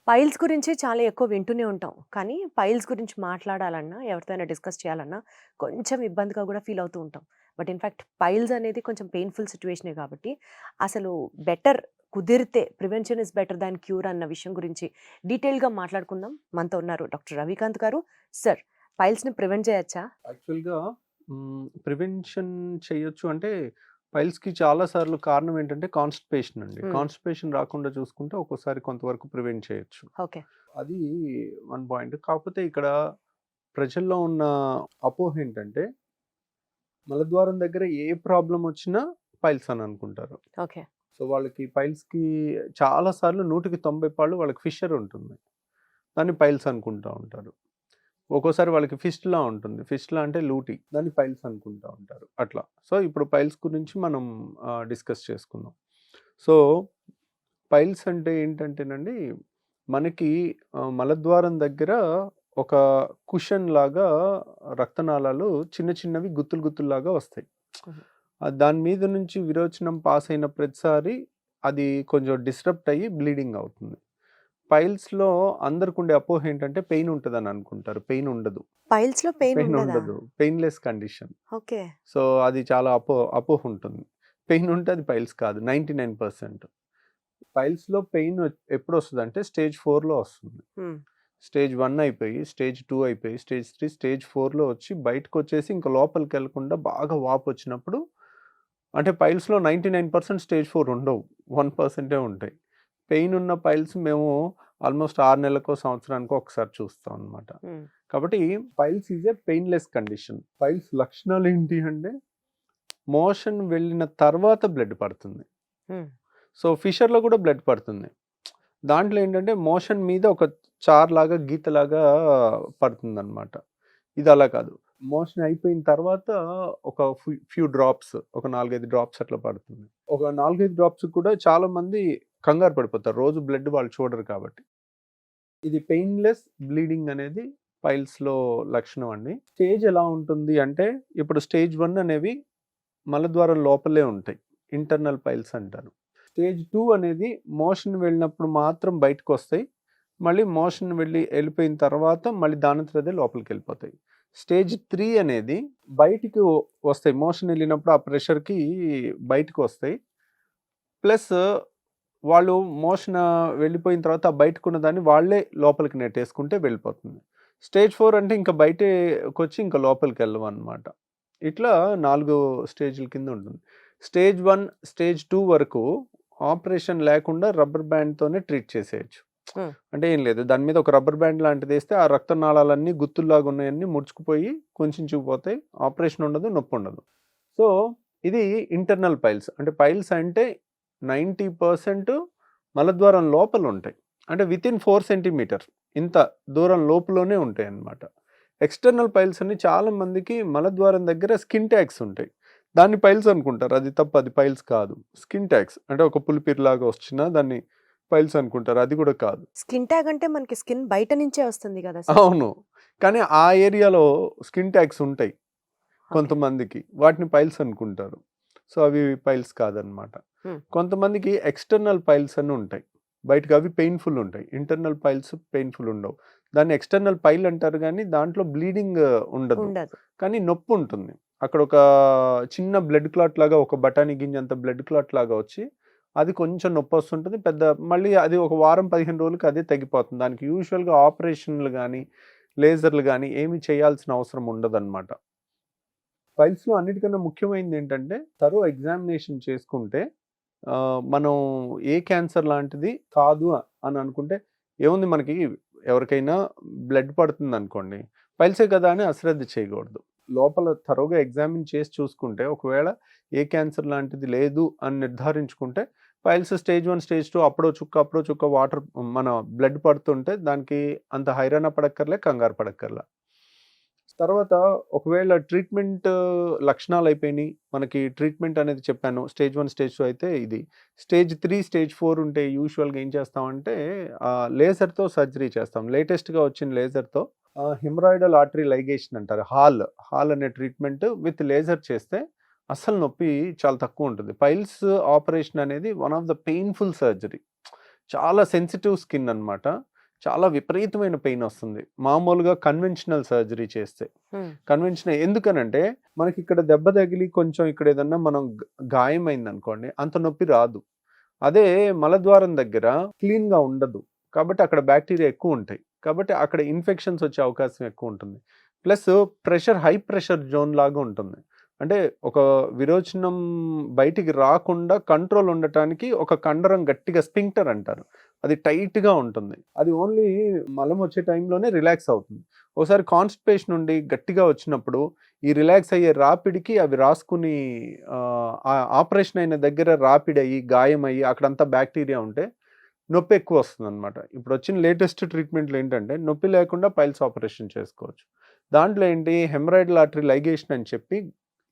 Piles గురించి చాలా ఎక్కువ వింటూనే ఉంటాం. కానీ పైల్స్ గురించి మాట్లాడాలన్నా, ఎవరితో అయినా డిస్కస్ చేయాలన్నా కొంచెం ఇబ్బందిగా గూడా ఫీల్ అవుతూ ఉంటాం. బట్ ఇన్‌ఫాక్ట్ పైల్స్ అనేది కొంచెం పెయిన్‌ఫుల్ సిట్యుయేషనే కాబట్టి, అసలు బెటర్ కుదిరితే prevention is better than cure అన్న విషయం గురించి డీటెయిల్‌గా మాట్లాడుకుందాం. మనతో ఉన్నారు డాక్టర్ రవికాంత్ గారు. సార్, పైల్స్‌ని ప్రివెంట్ చేయొచ్చా? యాక్చువల్‌గా ప్రివెన్షన్ చేయొచ్చు అంటే పైల్స్‌కి చాలా సార్లు కారణం ఏంటంటే కాన్‌స్టిపేషన్ అండి. హ్మ్. కాన్‌స్టిపేషన్ రాకుండా చూసుకుంటే ఒక్కోసారి కొంతవరకు ప్రివెంట్ చేయొచ్చు. ఓకే. అది వన్ పాయింట్. కాకపోతే ఇక్కడ ప్రజల్లో ఉన్న అపోహ ఏంటంటే మలద్వారం దగ్గర ఏ ప్రాబ్లమ్ వచ్చినా పైల్స్ అని అనుకుంటారు. ఓకే. సో, వాళ్ళకి పైల్స్‌కి చాలా సార్లు 100కి 90 పాళ్ళు వాళ్ళకి ఫిషర్ ఉంటుంది. దాన్ని పైల్స్ అనుకుంటా ఉంటారు. ఒక్కోసారి వాళ్ళకి ఫిస్టులా ఉంటుంది. ఫిస్టులా అంటే లూటి. దాన్ని పైల్స్ అనుకుంటా ఉంటారు. అట్లా. సో, ఇప్పుడు పైల్స్ గురించి మనం డిస్కస్ చేసుకుందాం. సో, పైల్స్ అంటే ఏంటంటేనండి, మనకి మలద్వారం దగ్గర ఒక కుషన్ లాగా రక్తనాళాలు చిన్న చిన్నవి గుత్తులు గుత్తుల్లాగా వస్తాయి. హుహు. దాని మీద నుంచి విరోచనం పాస్ అయిన ప్రతిసారి అది కొంచెం డిస్రప్ట్ అయ్యి బ్లీడింగ్ అవుతుంది. పైల్స్‌లో అందరికుండే అపోహ ఏంటంటే పెయిన్ ఉంటదని అనుకుంటారు. పెయిన్ ఉండదు. పైల్స్‌లో పెయిన్ పెయిన్ ఉండదా? ఉండదు. Painless condition. ఓకే. సో, అది చాలా అపోహ ఉంటుంది. పెయిన్ ఉంటే అది పైల్స్ కాదు. 99% పైల్స్‌లో పెయిన్ ఎప్పుడొస్తదంటే స్టేజ్ 4లో వస్తుంది. హ్మ్. స్టేజ్ 1 అయిపోయి, స్టేజ్ 2 అయిపోయి, స్టేజ్ 3, స్టేజ్ 4లో వచ్చి బయటకొచ్చేసి ఇంక లోపలికెళ్ళకుండా బాగా వాపొచ్చినప్పుడు అంటే పైల్స్‌లో 99% స్టేజ్ 4 ఉండవు. 1% ఉంటాయి. పెయిన్ ఉన్న పైల్స్ మేము ఆల్మోస్ట్ 6 నెలలకో, సంవత్సరానికో ఒకసారి చూస్తాం అనమాట. హ్మ్. కాబట్టి piles is a painless condition. Piles లక్షణాలేంటి అంటే మోషన్ వెళ్ళిన తర్వాత బ్లడ్ పడుతుంది. హ్మ్. సో, ఫిషర్‌లో కూడా బ్లడ్ పడుతుంది. దాంట్లో ఏంటంటే మోషన్ మీద ఒక చార్‌లాగా, గీతలాగా పడుతుందనమాట. ఇది అలా కాదు. మోషన్ అయిపోయిన తర్వాత ఒక ఫ్యూ డ్రాప్స్, ఒక 4, 5 డ్రాప్స్ అట్లా పడుతుంది. ఒక 4, 5 డ్రాప్స్ కూడా చాలామంది కంగారు పడిపోతారు. రోజు బ్లడ్ వాళ్ళు చూడరు కాబట్టి. ఇది పెయిన్‌లెస్ బ్లీడింగ్ అనేది పైల్స్‌లో లక్షణం అండి. స్టేజ్ ఎలా ఉంటుంది అంటే, ఇప్పుడు స్టేజ్ 1 అనేవి మలద్వారం లోపలే ఉంటాయి. ఇంటర్నల్ పైల్స్ అంటారు. స్టేజ్ 2 అనేది మోషన్ వెళ్ళినప్పుడు మాత్రం బయటకొస్తాయి. మళ్ళీ మోషన్ వెళ్ళిపోయిన తర్వాత మళ్ళీ దానంతట అదే లోపలికెళ్ళిపోతాయి. స్టేజ్ 3 అనేది బయటికి వస్తాయి. మోషన్ వెళ్ళినప్పుడు ఆ ప్రెషర్‌కి బయటకొస్తాయి. ప్లస్ వాళ్ళు మోషన్ వెళ్ళిపోయిన తర్వాత ఆ బయటకున్న దాన్ని వాళ్ళే లోపలికి నెట్టేసుకుంటే వెళ్ళిపోతుంది. స్టేజ్ 4 అంటే ఇంకా బయటకొచ్చి ఇంకా లోపలికెళ్ళవన్నమాట. ఇట్లా 4 స్టేజ్‌ల కింద ఉంటుంది. స్టేజ్ 1, స్టేజ్ 2 వరకు ఆపరేషన్ లేకుండా రబ్బర్ బ్యాండ్‌తోనే ట్రీట్ చేసేయొచ్చు. హ్మ్. అంటే ఏం లేదు. దాని మీద ఒక రబ్బర్ బ్యాండ్ లాంటిదేస్తే ఆ రక్తనాళాలన్నీ గుత్తుల్లాగా ఉన్నయన్నీ ముడుచుకుపోయి కుంచించుకుపోతాయి. ఆపరేషన్ ఉండదు, నొప్పుండదు. సో, ఇది ఇంటర్నల్ పైల్స్. అంటే పైల్స్ అంటే 90% మలద్వారం లోపలుంటాయి. అంటే వితిన్ 4 సెంటీమీటర్ ఇంత దూరం లోపులోనే ఉంటాయన్నమాట. ఎక్స్‌టర్నల్ పైల్స్ అని చాలా మందికి మలద్వారం దగ్గర స్కిన్ ట్యాగ్స్ ఉంటాయి. దాన్ని పైల్స్ అనుకుంటారు. అది తప్పు. అది పైల్స్ కాదు. స్కిన్ ట్యాగ్స్ అంటే ఒక పులిపిరిలాగా వచ్చినా దాన్ని పైల్స్ అనుకుంటారు. అది కూడా కాదు. స్కిన్ ట్యాగ్ అంటే మనకి స్కిన్ బయట నుంచే వస్తుంది గదా సార్? అవును. కానీ ఆ ఏరియాలో స్కిన్ ట్యాగ్స్ ఉంటాయి ఓకే. కొంతమందికి. వాటిని పైల్స్ అనుకుంటారు. సో, అవి పైల్స్ కాదనమాట. హ్మ్. కొంతమందికి ఎక్స్‌టర్నల్ పైల్స్ అని ఉంటాయి. బయటకి అవి పెయిన్‌ఫుల్ ఉంటాయి. ఇంటర్నల్ పైల్స్ పెయిన్‌ఫుల్ ఉండవు. దాన్ని ఎక్స్‌టర్నల్ పైల్ అంటారు గానీ దాంట్లో బ్లీడింగ్ ఉండదు. ఉండదు. కానీ నొప్పుంటుంది. అక్కడ ఒక చిన్న బ్లడ్ క్లాట్ లాగా ఒక బఠానీ గింజంత బ్లడ్ క్లాట్ లాగా వచ్చి అది కొంచెం నొప్పొస్తుంటది. మళ్ళీ అది ఒక వారం, 15 రోజులకి అదే తగ్గిపోతుంది. దానికి యూజువల్‌గా ఆపరేషన్‌లు గానీ, లేజర్‌లు గానీ ఏమి చేయాల్సిన అవసరం ఉండదనమాట. పైల్స్‌లో అన్నిటికన్నా ముఖ్యమైనదేంటంటే ఎగ్జామినేషన్ చేసుకుంటే మనం ఏ క్యాన్సర్ లాంటిది కాదు అని అనుకుంటే ఏముంది మనకి ఎవరికైనా బ్లడ్ పడుతుందనుకోండి, పైల్సే కదా అని అశ్రద్ధ చేయకూడదు. లోపల థరోగా ఎగ్జామిన్ చేసి చూసుకుంటే ఒకవేళ ఏ క్యాన్సర్ లాంటిది లేదు అని నిర్ధారించుకుంటే పైల్స్ స్టేజ్ 1, స్టేజ్ 2 అప్పుడో చుక్క వాటర్ మన బ్లడ్ పడుతుంటే దానికి అంత హైరాణ పడక్కర్లే, కంగారు పడక్కర్లే. తర్వాత ఒకవేళ ట్రీట్మెంట్ లక్షణాలయిపోయినియి. మనకి ట్రీట్మెంట్ అనేది చెప్పాను. స్టేజ్ 1, స్టేజ్ 2 అయితే ఇది. స్టేజ్ 3, స్టేజ్ 4 ఉంటే యూజువల్‌గా ఏం చేస్తామంటే లేజర్‌తో సర్జరీ చేస్తాం. లేటెస్ట్‌గా వచ్చిన లేజర్‌తో హిమరాయిడల్ ఆర్టరీ లైగేషన్ అంటారు. హాల్ అనే ట్రీట్మెంట్ విత్ లేజర్ చేస్తే అస్సలు నొప్పి చాలా తక్కువుంటది. పైల్స్ ఆపరేషన్ అనేది one of the painful surgery. చాలా సెన్సిటివ్ స్కిన్ అనమాట. చాలా విపరీతమైన పెయిన్ వస్తుంది మామూలుగా కన్వెన్షనల్ సర్జరీ చేస్తే. హ్మ్. కన్వెన్షనల్ ఎందుకనంటే మనకి ఇక్కడ దెబ్బ తగిలి కొంచెం ఇక్కడ ఏదన్నా మనం గాయమైంది అనుకోండి అంత నొప్పి రాదు. అదే మలద్వారం దగ్గర క్లీన్గా ఉండదు కాబట్టి అక్కడ బ్యాక్టీరియా ఎక్కువ ఉంటాయి కాబట్టి అక్కడ ఇన్ఫెక్షన్స్ వచ్చే అవకాశం ఎక్కువ ఉంటుంది. Plus pressure high pressure zone లాగా ఉంటుంది. అంటే ఒక విరోచనం బయటికి రాకుండా కంట్రోల్ ఉండటానికి ఒక కండరం గట్టిగా స్పింక్టర్ అంటారు, అది టైట్గా ఉంటుంది. అది ఓన్లీ మలం వచ్చే టైంలోనే రిలాక్స్ అవుతుంది. ఒకసారి కాన్స్టిపేషన్ నుండి గట్టిగా వచ్చినప్పుడు ఈ రిలాక్స్ అయ్యే రాపిడికి అవి రాసుకుని ఆపరేషన్ అయిన దగ్గర రాపిడి అయ్యి గాయం అయ్యి అక్కడంతా బ్యాక్టీరియా ఉంటే నొప్పి ఎక్కువ వస్తుంది అనమాట. ఇప్పుడు వచ్చిన లేటెస్ట్ ట్రీట్మెంట్లు ఏంటంటే నొప్పి లేకుండా పైల్స్ ఆపరేషన్ చేసుకోవచ్చు. దాంట్లో ఏంటి హెమరాయిడల్ ఆర్టరీ లైగేషన్ అని చెప్పి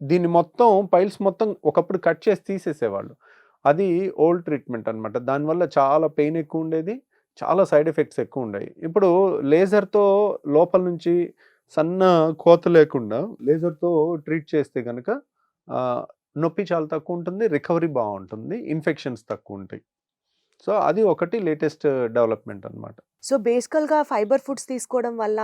దీన్ని మొత్తం పైల్స్ మొత్తం ఒకప్పుడు కట్ చేసి తీసేసేవాళ్ళు. అది ఓల్డ్ ట్రీట్మెంట్ అనమాట. దానివల్ల చాలా పెయిన్ ఎక్కువ ఉండేది, చాలా సైడ్ ఎఫెక్ట్స్ ఎక్కువ ఉండేవి. ఇప్పుడు లేజర్తో లోపల నుంచి సన్న కోత లేకుండా లేజర్తో ట్రీట్ చేస్తే కనుక నొప్పి చాలా తక్కువ ఉంటుంది, రికవరీ బాగుంటుంది, ఇన్ఫెక్షన్స్ తక్కువ ఉంటాయి. సో అది ఒకటి లేటెస్ట్ డెవలప్మెంట్ అనమాట. సో బేసికల్గా ఫైబర్ ఫుడ్స్ తీసుకోవడం వల్ల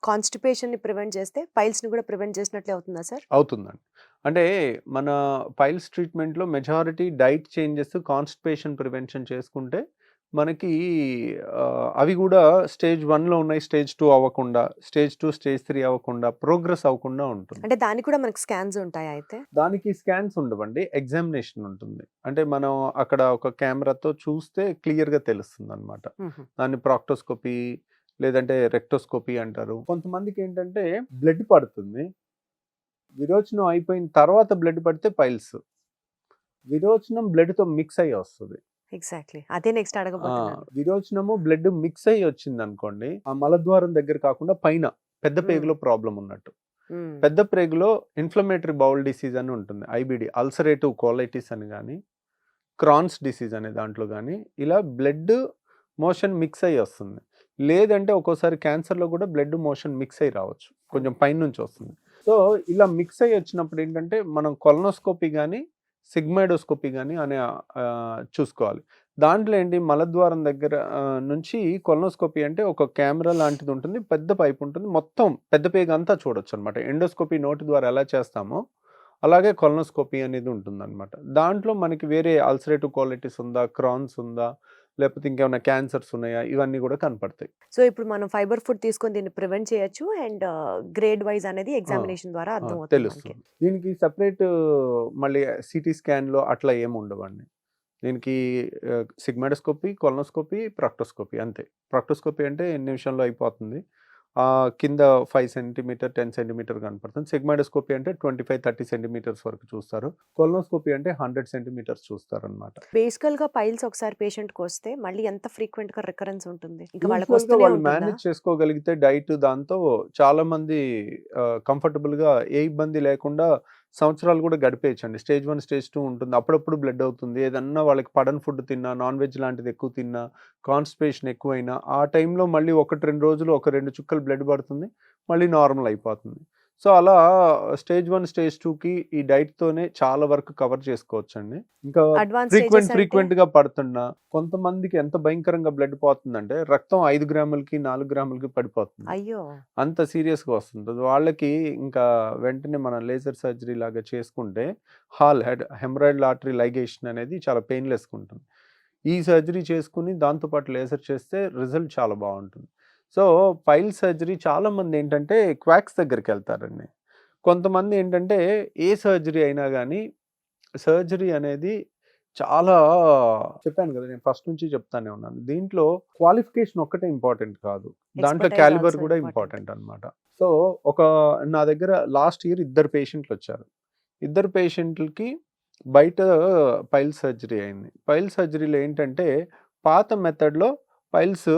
కాన్స్టిపేషన్ని ప్రివెంట్ చేస్తే పైల్స్ని కూడా ప్రివెంట్ చేసినట్లే అవుతుందా సార్? అవుతుందండి. అంటే మన పైల్స్ ట్రీట్మెంట్లో majority diet changes constipation prevention చేసుకుంటే మనకి అవి కూడా స్టేజ్ 1లో ఉన్నాయి, స్టేజ్ 2 అవ్వకుండా, స్టేజ్ 2 స్టేజ్ 3 అవ్వకుండా ప్రోగ్రెస్ అవ్వకుండా ఉంటుంది. అంటే దానికి కూడా మనకి స్కాన్స్ ఉంటాయా అయితే? దానికి స్కాన్స్ ఉండవండి, ఎగ్జామినేషన్ ఉంటుంది. అంటే మనం అక్కడ ఒక కెమెరాతో చూస్తే క్లియర్గా తెలుస్తుంది అనమాట. దాన్ని ప్రాక్టోస్కోపీ లేదంటే రెక్టోస్కోపీ అంటారు. కొంతమందికి ఏంటంటే బ్లడ్ పడుతుంది, విరోచనం అయిపోయిన తర్వాత బ్లడ్ పడితే పైల్స్, విరోచనం బ్లడ్తో మిక్స్ అయ్యి వస్తుంది. ఎగ్జాక్ట్లీ అదే నెక్స్ట్ అడగబోతున్నాను. విరోచనము బ్లడ్ మిక్స్ అయ్యి వచ్చింది అనుకోండి, ఆ మలద్వారం దగ్గర కాకుండా పైన పెద్ద పేగులో ప్రాబ్లం ఉన్నట్టు. పెద్ద పేగులో ఇన్ఫ్లమేటరీ బౌల్ డిసీజ్ అని ఉంటుంది, ఐబిడి, అల్సరేటివ్ కోలైటిస్ అని కానీ, క్రాన్స్ డిసీజ్ అనే దాంట్లో కానీ ఇలా బ్లడ్ మోషన్ మిక్స్ అయ్యి వస్తుంది. లేదంటే ఒక్కోసారి క్యాన్సర్లో కూడా బ్లడ్ మోషన్ మిక్స్ అయ్యి రావచ్చు, కొంచెం పైన నుంచి వస్తుంది. సో ఇలా మిక్స్ అయ్యి వచ్చినప్పుడు ఏంటంటే మనం కొలనోస్కోపీ కానీ సిగ్మాయిడోస్కోపీ కానీ అనే చూసుకోవాలి. దాంట్లో ఏంటి మలద్వారం దగ్గర నుంచి కొలనోస్కోపీ అంటే ఒక కెమెరా లాంటిది ఉంటుంది, పెద్ద పైప్ ఉంటుంది, మొత్తం పెద్ద పేగు అంతా చూడొచ్చు అనమాట. ఎండోస్కోపీ నోటి ద్వారా ఎలా చేస్తామో అలాగే కొలనోస్కోపీ అనేది ఉంటుందన్నమాట. దాంట్లో మనకి వేరే అల్సరేటివ్ కోలైటిస్ ఉందా, క్రాన్స్ ఉందా, లేకపోతే ఇంకేమైనా క్యాన్సర్స్ ఉన్నాయా, ఇవన్నీ కూడా కనపడతాయి. సో ఇప్పుడు మనం ఫైబర్ ఫుడ్ తీసుకొని దీన్ని ప్రివెంట్ చేయొచ్చు అండ్ గ్రేడ్ వైజ్ అనేది ఎగ్జామినేషన్ ద్వారా అర్థమవుతుంది. తెలుస్తుంది. దీనికి సెపరేట్ మళ్ళీ సిటీ స్కాన్లో అట్లా ఏమి ఉండవండి. దీనికి సిగ్మాయిడోస్కోపీ, కొలనోస్కోపీ, ప్రాక్టోస్కోపీ అంతే. ప్రాక్టోస్కోపీ అంటే ఎన్ని నిమిషాల్లో అయిపోతుంది, కింద 5 సెంటీమీటర్ 10 సెంటీమీటర్ కనపడుతుంది. సిగ్మాయిడోస్కోపీ అంటే 25-30 సెంటీమీటర్స్ వరకు చూస్తారు. కొలనోస్కోపీ అంటే 100 సెంటీమీటర్స్ చూస్తారు అనమాట. బేసికల్ గా పైల్స్ ఒకసారి పేషెంట్కి వస్తే మళ్ళీ ఎంత ఫ్రీక్వెంట్ గా రికరెన్స్ ఉంటుంది? ఇంకా వాళ్ళు మేనేజ్ చేసుకోగలిగితే డైట్, దాంతో చాలా మంది కంఫర్టబుల్ గా ఏ ఇబ్బంది లేకుండా సంవత్సరాలు కూడా గడిపేయచ్చండి. స్టేజ్ 1 స్టేజ్ 2 ఉంటుంది, అప్పుడప్పుడు బ్లడ్ అవుతుంది, ఏదన్నా వాళ్ళకి పడని ఫుడ్ తిన్నా, నాన్ వెజ్ లాంటిది ఎక్కువ తిన్నా, కాన్స్టిపేషన్ ఎక్కువైనా ఆ టైంలో మళ్ళీ 1-2 రోజులు ఒక 2 చుక్కలు బ్లడ్ పడుతుంది, మళ్ళీ నార్మల్ అయిపోతుంది. సో అలా స్టేజ్ 1 స్టేజ్ 2కి ఈ డైట్తోనే చాలా వరకు కవర్ చేసుకోవచ్చండి. ఇంకా ఫ్రీక్వెంట్గా పడుతున్నా కొంతమందికి ఎంత భయంకరంగా బ్లడ్ పోతుందంటే రక్తం 5 గ్రాములకి 4 గ్రాములకి పడిపోతుంది. అయ్యో, అంత సీరియస్గా వస్తుంది. వాళ్ళకి ఇంకా వెంటనే మనం లేజర్ సర్జరీ లాగా చేసుకుంటే హెమరాయిడల్ ఆర్టరీ లైగేషన్ అనేది చాలా పెయిన్లెస్గా ఉంటుంది. ఈ సర్జరీ చేసుకుని దాంతోపాటు లేజర్ చేస్తే రిజల్ట్ చాలా బాగుంటుంది. సో పైల్ సర్జరీ చాలామంది ఏంటంటే క్వాక్స్ దగ్గరికి వెళ్తారండి. కొంతమంది ఏంటంటే ఏ సర్జరీ అయినా కానీ సర్జరీ అనేది చాలా, చెప్పాను కదా నేను ఫస్ట్ నుంచి చెప్తానే ఉన్నాను, దీంట్లో క్వాలిఫికేషన్ ఒక్కటే ఇంపార్టెంట్ కాదు, దాంట్లో క్యాలిబర్ కూడా ఇంపార్టెంట్ అనమాట. సో నా దగ్గర లాస్ట్ ఇయర్ 2 పేషెంట్లు వచ్చారు. 2 పేషెంట్లకి బయట పైల్ సర్జరీ అయింది. పైల్ సర్జరీలో ఏంటంటే పాత మెథడ్లో పైల్స్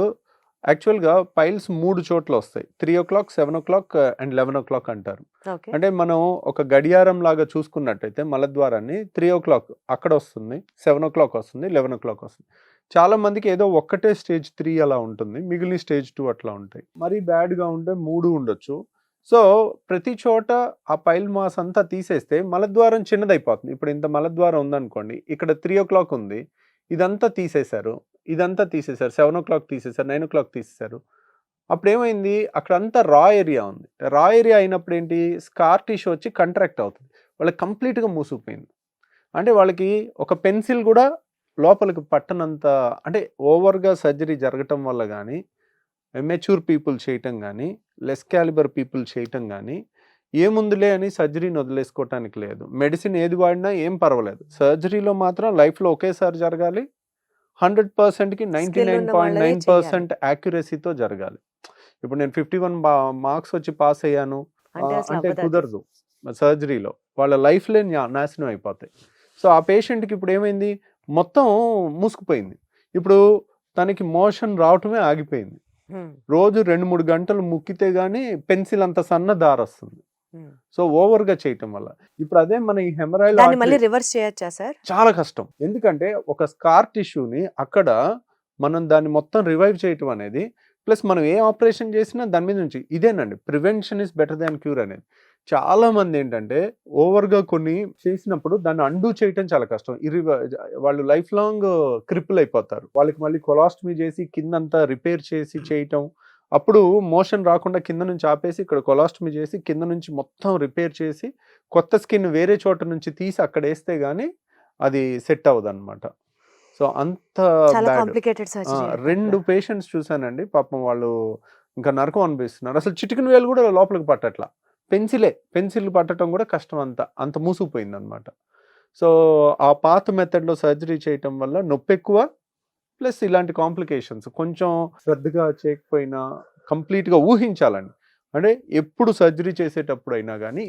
యాక్చువల్గా పైల్స్ 3 చోట్ల వస్తాయి, 3 o'clock, 7 o'clock అండ్ 11 o'clock అంటారు. అంటే మనం ఒక గడియారం లాగా చూసుకున్నట్టయితే మలద్వారాన్ని 3 o'clock అక్కడ వస్తుంది, 7 o'clock వస్తుంది, 11 o'clock వస్తుంది. చాలా మందికి ఏదో ఒక్కటే స్టేజ్ 3 అలా ఉంటుంది, మిగిలిన స్టేజ్ 2 అట్లా ఉంటాయి. మరీ బ్యాడ్గా ఉంటే 3 ఉండొచ్చు. సో ప్రతి చోట ఆ పైల్ మాస్ అంతా తీసేస్తే మలద్వారం చిన్నదైపోతుంది. ఇప్పుడు ఇంత మలద్వారం ఉందనుకోండి, ఇక్కడ 3 o'clock ఉంది, ఇదంతా తీసేశారు, ఇదంతా తీసేశారు. 7:00 తీసేశారు, 9:00 తీసేశారు. అప్పుడేమైంది అక్కడంతా రా ఏరియా ఉంది. రా ఏరియా అయినప్పుడు ఏంటి స్కార్ టిష్యూ వచ్చి కంట్రాక్ట్ అవుతుంది. వాళ్ళకి కంప్లీట్‌గా మూసుకుపోయింది. అంటే వాళ్ళకి ఒక పెన్సిల్ గూడా లోపలికి పట్టనంత అంటే ఓవర్‌గా సర్జరీ జరగటం వల్ల గానీ, మెచ్యూర్ పీపుల్ చేయటం గానీ, లెస్ క్యాలిబర్ పీపుల్ చేయటం గానీ, ఏముందిలే అని సర్జరీని వదిలేసుకోవటానికి లేదు. మెడిసిన్ ఏది వాడినా ఏం పర్వాలేదు. సర్జరీలో మాత్రం లైఫ్‌లో ఒకేసారి జరగాలి. 100%కి స్కిల్ ఉన్న వాళ్ళదే చేయాలి. 99.9% యాక్యురసీతో జరగాలి. ఇప్పుడు నేను 51 మార్క్స్ వచ్చి పాస్ అయ్యాను అంటే అసలు అంటే అవ్వదు అది. కుదరదు సర్జరీలో. వాళ్ళ లైఫ్‌లే నాశనం అయిపోతాయి. సో, ఆ పేషెంట్‌కి ఇప్పుడు ఏమైంది మొత్తం మూసుకుపోయింది. ఇప్పుడు తనకి మోషన్ రావటమే ఆగిపోయింది. హ్మ్. రోజు 2, 3 గంటలు ముక్కితే గానీ పెన్సిల్ అంత సన్న దారొస్తుంది. హ్మ్. సో, ఓవర్‌గా చేయటం వల్ల. ఇప్పుడు అదే మన ఈ హెమరాయిడ్ దాన్ని మళ్ళీ ఆర్టరీ రివర్స్ చేయొచ్చా సార్? చాలా కష్టం. ఎందుకంటే ఒక స్కార్ టిష్యూని అక్కడ మనం దాన్ని మొత్తం రివైవ్ చేయటం అనేది ప్లస్ మనం ఏ ఆపరేషన్ చేసినా దాని మీద నుంచి ఇదేనండి prevention is better than cure అనేది. చాలా మంది ఏంటంటే ఓవర్‌గా కొన్ని చేసినప్పుడు దాన్ని అండూ చేయటం చాలా కష్టం. వాళ్ళు లైఫ్ లాంగ్ క్రిపుల్ అయిపోతారు. వాళ్ళకి మళ్ళీ కొలాస్టమీ చేసి కిందంతా రిపేర్ చేసి చేయటం. అప్పుడు మోషన్ రాకుండా కింద నుంచి ఆపేసి ఇక్కడ కొలాస్టమీ చేసి కింద నుంచి మొత్తం రిపేర్ చేసి కొత్త స్కిన్ వేరే చోట నుంచి తీసి అక్కడేస్తే గానీ అది సెట్ అవ్వదన్నమాట. సో, అంత చాలా బ్యాడ్. కాంప్లికేటెడ్ సర్జరీ 2 పేషెంట్స్ చూసానండి. పాపం వాళ్ళు ఇంకా నరకం అనిపిస్తున్నారు. అసలు చిటికెన వేలు కూడా లోపలికి పట్టట్లా. పెన్సిల్ పట్టడం కూడా కష్టం అంత మూసుకుపోయిందన్నమాట. సో, ఆ పాత మెథడ్‌లో సర్జరీ చేయటం వల్ల నొప్పెక్కువ ప్లస్ ఇలాంటి కాంప్లికేషన్స్. కొంచెం శ్రద్ధగా చేయకపోయినా కంప్లీట్‌గా ఊహించాలండి. అంటే ఎప్పుడు సర్జరీ చేసేటప్పుడైనా గానీ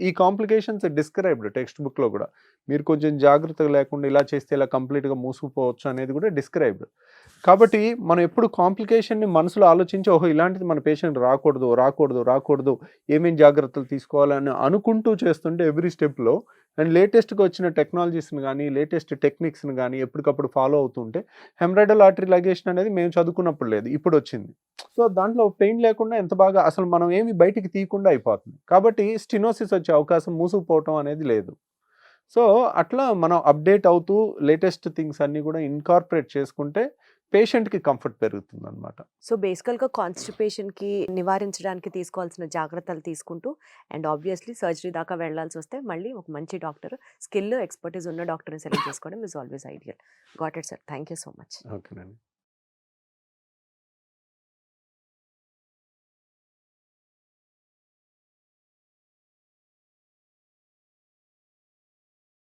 ఈ కాంప్లికేషన్స్ డిస్క్రైబ్డ్ టెక్స్ట్ బుక్‌లో గూడా. మీరు కొంచెం జాగ్రత్తగా లేకుండా ఇలా చేస్తే ఇలా కంప్లీట్‌గా మూసుకుపోవచ్చు అనేది కూడా డిస్క్రైబ్డ్. కాబట్టి మనం ఎప్పుడు కాంప్లికేషన్‌ని మనసులో ఆలోచించి ఓహో! ఇలాంటిది మన పేషెంట్ రాకూడదు. ఏమేం జాగ్రత్తలు తీసుకోవాలని అనుకుంటూ చేస్తుంటే ఎవ్రీ స్టెప్‌లో అండ్ లేటెస్ట్‌గా వచ్చిన టెక్నాలజీస్‌ని గానీ, లేటెస్ట్ టెక్నిక్స్‌ని గానీ ఎప్పటికప్పుడు ఫాలో అవుతుంటే హెమరాయిడల్ ఆర్టరీ లైగేషన్ అనేది మేము చదువుకున్నప్పుడు లేదు. ఇప్పుడొచ్చింది. సో, దాంట్లో పెయిన్ లేకుండా ఎంత బాగా అసలు మనం ఏమి బయటికి తీయకుండా అయిపోతుంది. కాబట్టి స్టెనోసిస్ వచ్చే అవకాశం మూసుకుపోవటం అనేది లేదు. సో, అట్లా మనం అప్డేట్ అవుతూ లేటెస్ట్ థింగ్స్ అన్నీ కూడా ఇన్కార్పొరేట్ చేసుకుంటే పేషెంట్‌కి కంఫర్ట్ పెరుగుతుందన్నమాట. సో, బేసికల్‌గా కాన్‌స్టిపేషన్‌కి నివారించడానికి తీసుకోవాల్సిన జాగ్రత్తలు తీసుకుంటూ అండ్ ఆబ్వియస్‌లీ సర్జరీ దాకా వెళ్ళాల్సొస్తే మళ్ళీ ఒక మంచి డాక్టర్, స్కిల్, ఎక్స్‌పర్టీస్ ఉన్న డాక్టర్‌ని సెలెక్ట్ చేసుకోవడం is always ideal. Got it sir. Thank you so much. ఓకేనండి.